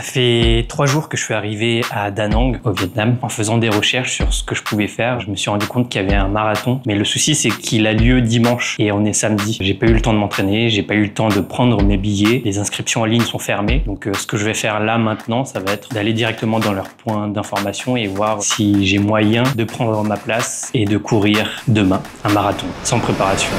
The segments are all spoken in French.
Ça fait 3 jours que je suis arrivé à Da Nang, au Vietnam. En faisant des recherches sur ce que je pouvais faire, je me suis rendu compte qu'il y avait un marathon. Mais le souci, c'est qu'il a lieu dimanche et on est samedi. J'ai pas eu le temps de m'entraîner, j'ai pas eu le temps de prendre mes billets. Les inscriptions en ligne sont fermées. Donc ce que je vais faire là maintenant, ça va être d'aller directement dans leur point d'information et voir si j'ai moyen de prendre ma place et de courir demain un marathon sans préparation.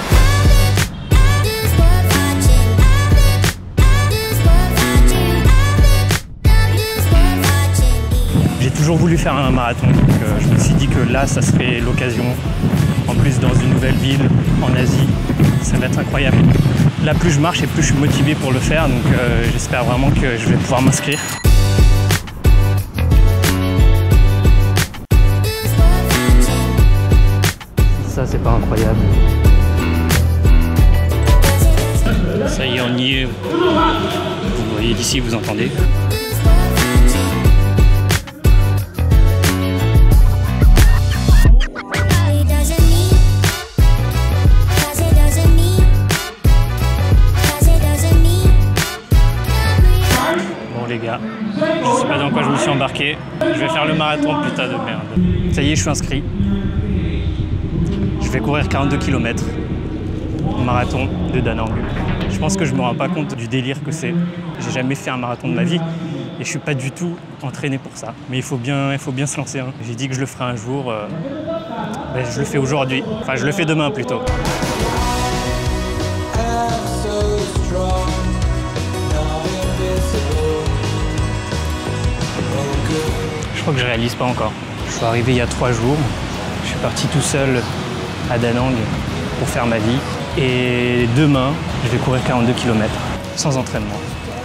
J'ai toujours voulu faire un marathon, donc je me suis dit que là, ça serait l'occasion. En plus, dans une nouvelle ville, en Asie, ça va être incroyable. Là, plus je marche et plus je suis motivé pour le faire, donc j'espère vraiment que je vais pouvoir m'inscrire. Ça, c'est pas incroyable. Ça y est, on y est. Vous voyez d'ici, vous entendez. Les gars, je sais pas dans quoi je me suis embarqué. Je vais faire le marathon, putain de merde. Ça y est, je suis inscrit. Je vais courir 42 km. Marathon de Da Nang. Je pense que je me rends pas compte du délire que c'est. J'ai jamais fait un marathon de ma vie et je suis pas du tout entraîné pour ça. Mais il faut bien se lancer. Hein. J'ai dit que je le ferai un jour. Ben, je le fais aujourd'hui. Enfin, je le fais demain plutôt. Je crois que je réalise pas encore. Je suis arrivé il y a 3 jours. Je suis parti tout seul à Da Nang pour faire ma vie. Et demain, je vais courir 42 km sans entraînement.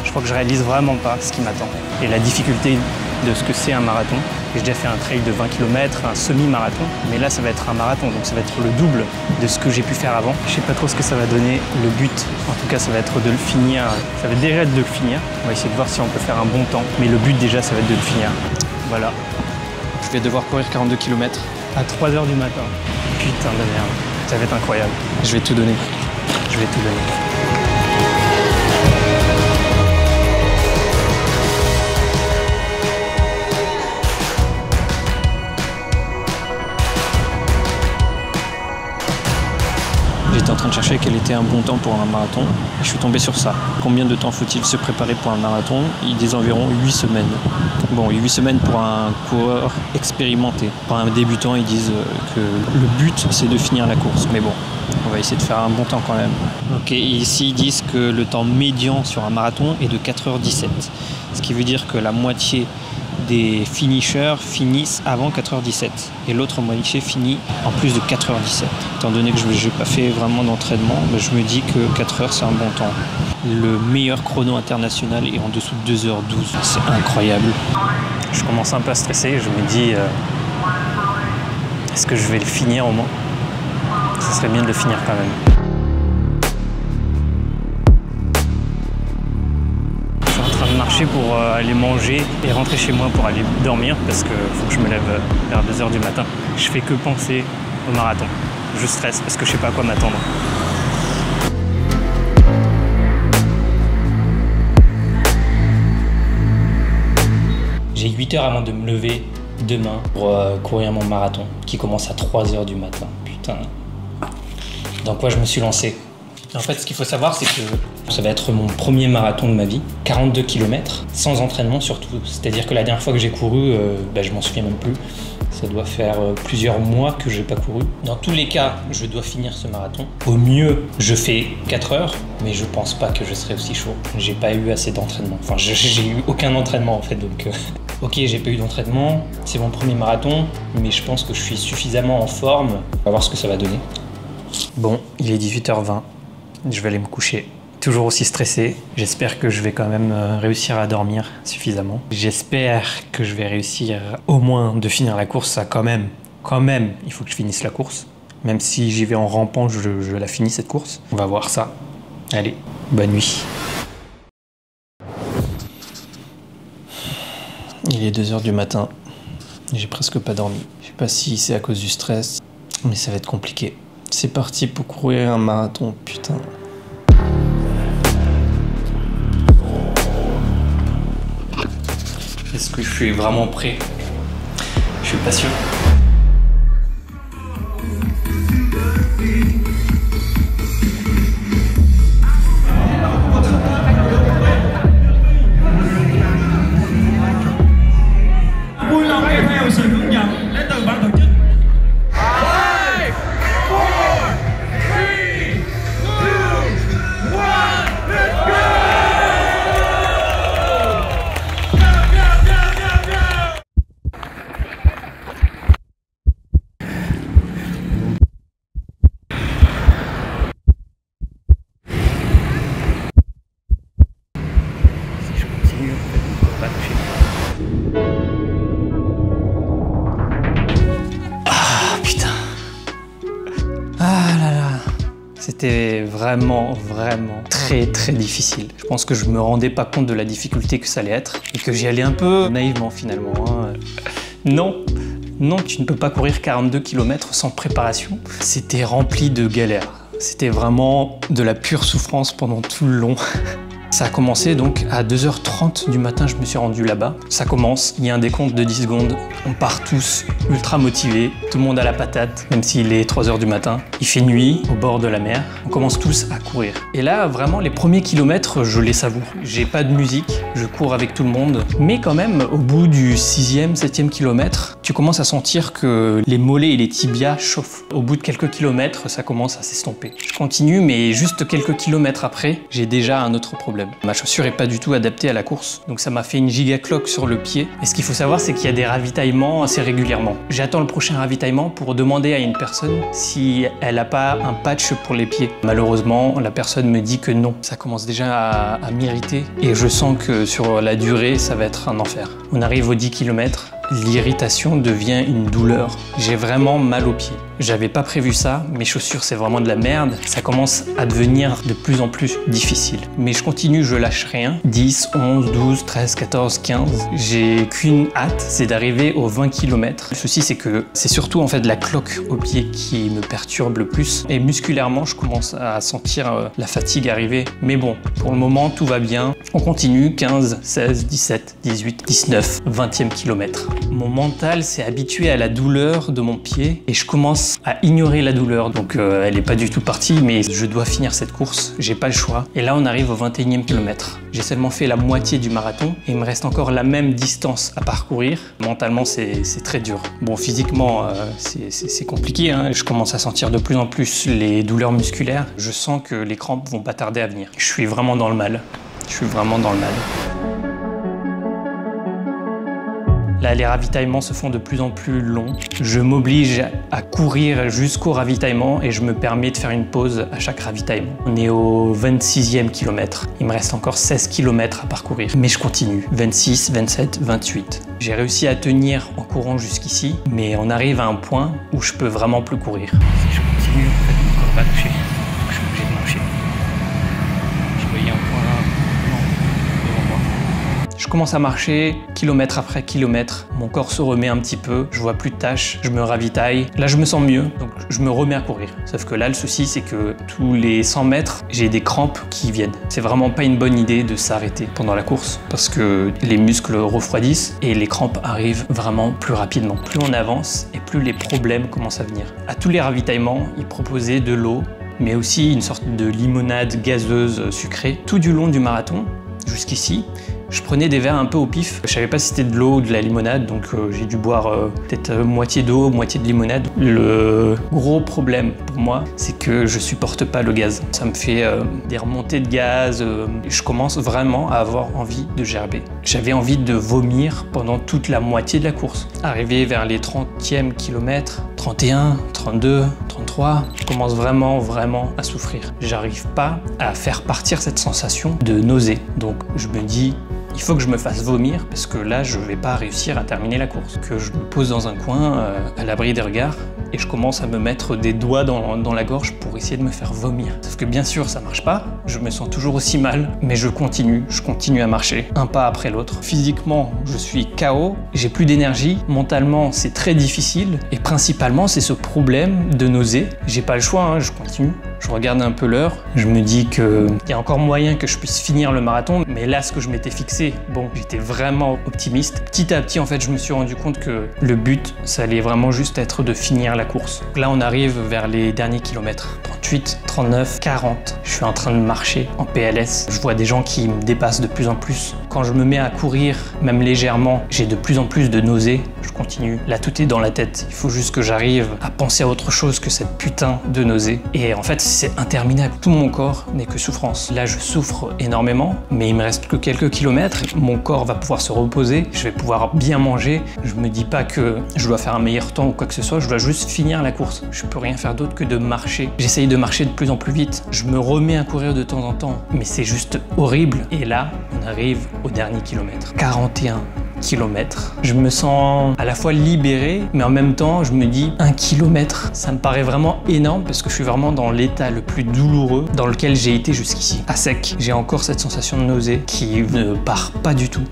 Je crois que je réalise vraiment pas ce qui m'attend. Et la difficulté de ce que c'est un marathon. J'ai déjà fait un trail de 20 km, un semi-marathon. Mais là, ça va être un marathon, donc ça va être le double de ce que j'ai pu faire avant. Je sais pas trop ce que ça va donner. Le but, en tout cas, ça va être de le finir. Ça va déjà être de le finir. On va essayer de voir si on peut faire un bon temps. Mais le but déjà, ça va être de le finir. Voilà. Je vais devoir courir 42 km à 3 h du matin. Putain de merde. Ça va être incroyable. Je vais tout donner. Je vais tout donner. J'étais en train de chercher quel était un bon temps pour un marathon. Et je suis tombé sur ça. Combien de temps faut-il se préparer pour un marathon? Il disent environ 8 semaines. Bon, 8 semaines pour un coureur expérimenté. Pour un débutant, ils disent que le but, c'est de finir la course. Mais bon, on va essayer de faire un bon temps quand même. Ok, ici, ils disent que le temps médian sur un marathon est de 4h17. Ce qui veut dire que la moitié des finishers finissent avant 4h17 et l'autre moitié finit en plus de 4h17. Étant donné que je n'ai pas fait vraiment d'entraînement, je me dis que 4h c'est un bon temps. Le meilleur chrono international est en dessous de 2h12. C'est incroyable. Je commence un peu à stresser, je me dis est-ce que je vais le finir au moins? Ce serait bien de le finir quand même. De marcher pour aller manger et rentrer chez moi pour aller dormir parce que faut que je me lève vers 2 h du matin. Je fais que penser au marathon. Je stresse parce que je sais pas à quoi m'attendre. J'ai 8 heures avant de me lever demain pour courir mon marathon qui commence à 3 h du matin. Putain. Dans quoi je me suis lancé? En fait, ce qu'il faut savoir, c'est que ça va être mon premier marathon de ma vie. 42 km, sans entraînement surtout. C'est-à-dire que la dernière fois que j'ai couru, je m'en souviens même plus. Ça doit faire plusieurs mois que je n'ai pas couru. Dans tous les cas, je dois finir ce marathon. Au mieux, je fais 4 heures, mais je pense pas que je serai aussi chaud. J'ai pas eu assez d'entraînement. Enfin, j'ai eu aucun entraînement en fait, donc... Ok, j'ai pas eu d'entraînement, c'est mon premier marathon, mais je pense que je suis suffisamment en forme. On va voir ce que ça va donner. Bon, il est 18 h 20. Je vais aller me coucher. Toujours aussi stressé. J'espère que je vais quand même réussir à dormir suffisamment. J'espère que je vais réussir au moins de finir la course. Ça quand même, il faut que je finisse la course. Même si j'y vais en rampant, je la finis cette course. On va voir ça. Allez, bonne nuit. Il est 2 h du matin. J'ai presque pas dormi. Je sais pas si c'est à cause du stress, mais ça va être compliqué. C'est parti pour courir un marathon, putain. Est-ce que je suis vraiment prêt? Je suis pas sûr. C'était vraiment très difficile. Je pense que je me rendais pas compte de la difficulté que ça allait être et que j'y allais un peu naïvement finalement. Non, tu ne peux pas courir 42 km sans préparation. C'était rempli de galères. C'était vraiment de la pure souffrance pendant tout le long. Ça a commencé donc à 2h30 du matin, je me suis rendu là-bas. Ça commence, il y a un décompte de 10 secondes. On part tous ultra motivés, tout le monde a la patate, même s'il est 3h du matin. Il fait nuit, au bord de la mer. On commence tous à courir. Et là, vraiment, les premiers kilomètres, je les savoure. J'ai pas de musique, je cours avec tout le monde. Mais quand même, au bout du 6e, 7e kilomètre, tu commences à sentir que les mollets et les tibias chauffent. Au bout de quelques kilomètres, ça commence à s'estomper. Je continue, mais juste quelques kilomètres après, j'ai déjà un autre problème. Ma chaussure est pas du tout adaptée à la course, donc ça m'a fait une giga cloque sur le pied. Et ce qu'il faut savoir, c'est qu'il y a des ravitaillements assez régulièrement. J'attends le prochain ravitaillement pour demander à une personne si elle n'a pas un patch pour les pieds. Malheureusement, la personne me dit que non. Ça commence déjà à m'irriter et je sens que sur la durée, ça va être un enfer. On arrive aux 10 km. L'irritation devient une douleur. J'ai vraiment mal aux pieds. J'avais pas prévu ça, mes chaussures c'est vraiment de la merde. Ça commence à devenir de plus en plus difficile. Mais je continue, je lâche rien. 10, 11, 12, 13, 14, 15. J'ai qu'une hâte, c'est d'arriver aux 20 km. Le souci c'est que c'est surtout en fait la cloque au pied qui me perturbe le plus. Et musculairement, je commence à sentir la fatigue arriver. Mais bon, pour le moment, tout va bien. On continue, 15, 16, 17, 18, 19, 20e kilomètre. Mon mental s'est habitué à la douleur de mon pied et je commence à ignorer la douleur. Donc elle n'est pas du tout partie, mais je dois finir cette course, j'ai pas le choix. Et là on arrive au 21e kilomètre. J'ai seulement fait la moitié du marathon et il me reste encore la même distance à parcourir. Mentalement c'est très dur. Bon, physiquement c'est compliqué, hein. Je commence à sentir de plus en plus les douleurs musculaires. Je sens que les crampes vont pas tarder à venir. Je suis vraiment dans le mal. Je suis vraiment dans le mal. Là, les ravitaillements se font de plus en plus longs. Je m'oblige à courir jusqu'au ravitaillement et je me permets de faire une pause à chaque ravitaillement. On est au 26e kilomètre. Il me reste encore 16 km à parcourir. Mais je continue. 26, 27, 28. J'ai réussi à tenir en courant jusqu'ici, mais on arrive à un point où je peux vraiment plus courir. Si je continue, en fait, mon corps va lâcher. Je suis obligé de marcher. Je voyais un point là. Devant moi. Je commence à marcher, kilomètre après kilomètre. Mon corps se remet un petit peu, je vois plus de taches, je me ravitaille. Là, je me sens mieux, donc je me remets à courir. Sauf que là, le souci, c'est que tous les 100 mètres, j'ai des crampes qui viennent. C'est vraiment pas une bonne idée de s'arrêter pendant la course parce que les muscles refroidissent et les crampes arrivent vraiment plus rapidement. Plus on avance et plus les problèmes commencent à venir. À tous les ravitaillements, ils proposaient de l'eau, mais aussi une sorte de limonade gazeuse sucrée. Tout du long du marathon, jusqu'ici, je prenais des verres un peu au pif. Je savais pas si c'était de l'eau ou de la limonade, donc j'ai dû boire peut-être moitié d'eau, moitié de limonade. Le gros problème pour moi, c'est que je supporte pas le gaz. Ça me fait des remontées de gaz. Je commence vraiment à avoir envie de gerber. J'avais envie de vomir pendant toute la moitié de la course. Arrivé vers les 30e kilomètres, 31, 32, 33, je commence vraiment à souffrir. J'arrive pas à faire partir cette sensation de nausée. Donc je me dis, il faut que je me fasse vomir parce que là, je vais pas réussir à terminer la course. Que je me pose dans un coin, à l'abri des regards, et je commence à me mettre des doigts dans la gorge pour essayer de me faire vomir. Sauf que bien sûr, ça marche pas. Je me sens toujours aussi mal, mais je continue à marcher, un pas après l'autre. Physiquement, je suis KO, j'ai plus d'énergie. Mentalement, c'est très difficile. Et principalement, c'est ce problème de nausée. J'ai pas le choix, hein, je continue. Je regarde un peu l'heure, je me dis qu'il y a encore moyen que je puisse finir le marathon, mais là, ce que je m'étais fixé, bon, j'étais vraiment optimiste. Petit à petit, en fait, je me suis rendu compte que le but, ça allait vraiment juste être de finir la course. Donc là, on arrive vers les derniers kilomètres. 38, 39, 40. Je suis en train de marcher en PLS. Je vois des gens qui me dépassent de plus en plus. Quand je me mets à courir, même légèrement, j'ai de plus en plus de nausées. Je continue. Là, tout est dans la tête. Il faut juste que j'arrive à penser à autre chose que cette putain de nausée. Et en fait, c'est interminable. Tout mon corps n'est que souffrance. Là, je souffre énormément, mais il me reste que quelques kilomètres. Mon corps va pouvoir se reposer. Je vais pouvoir bien manger. Je me dis pas que je dois faire un meilleur temps ou quoi que ce soit. Je dois juste finir la course. Je peux rien faire d'autre que de marcher. J'essaye de marcher de plus en plus vite. Je me remets à courir de temps en temps, mais c'est juste horrible. Et là, on arrive au dernier kilomètre. 41 kilomètres. Je me sens à la fois libéré, mais en même temps, je me dis 1 kilomètre, ça me paraît vraiment énorme parce que je suis vraiment dans l'état le plus douloureux dans lequel j'ai été jusqu'ici. À sec, j'ai encore cette sensation de nausée qui ne part pas du tout.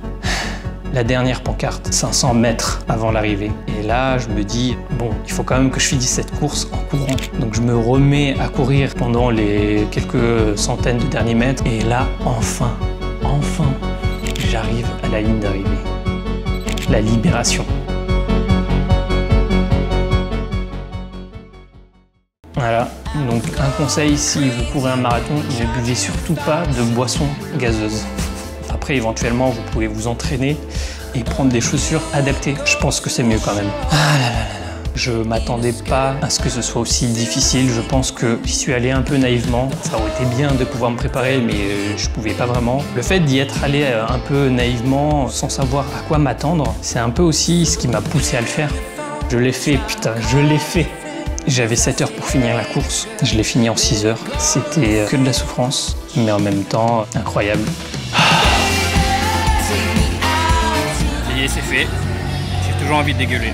La dernière pancarte, 500 mètres avant l'arrivée. Et là, je me dis, bon, il faut quand même que je finisse cette course en courant. Donc je me remets à courir pendant les quelques centaines de derniers mètres. Et là, enfin, j'arrive à la ligne d'arrivée. La libération. Voilà, donc un conseil, si vous courez un marathon, ne buvez surtout pas de boissons gazeuses. Après, éventuellement, vous pouvez vous entraîner et prendre des chaussures adaptées. Je pense que c'est mieux quand même. Ah là là là là. Je m'attendais pas à ce que ce soit aussi difficile. Je pense que j'y suis allé un peu naïvement. Ça aurait été bien de pouvoir me préparer, mais je pouvais pas vraiment. Le fait d'y être allé un peu naïvement, sans savoir à quoi m'attendre, c'est un peu aussi ce qui m'a poussé à le faire. Je l'ai fait, putain, je l'ai fait. J'avais 7 heures pour finir la course. Je l'ai fini en 6 heures. C'était que de la souffrance, mais en même temps, incroyable. Et c'est fait. J'ai toujours envie de dégueuler.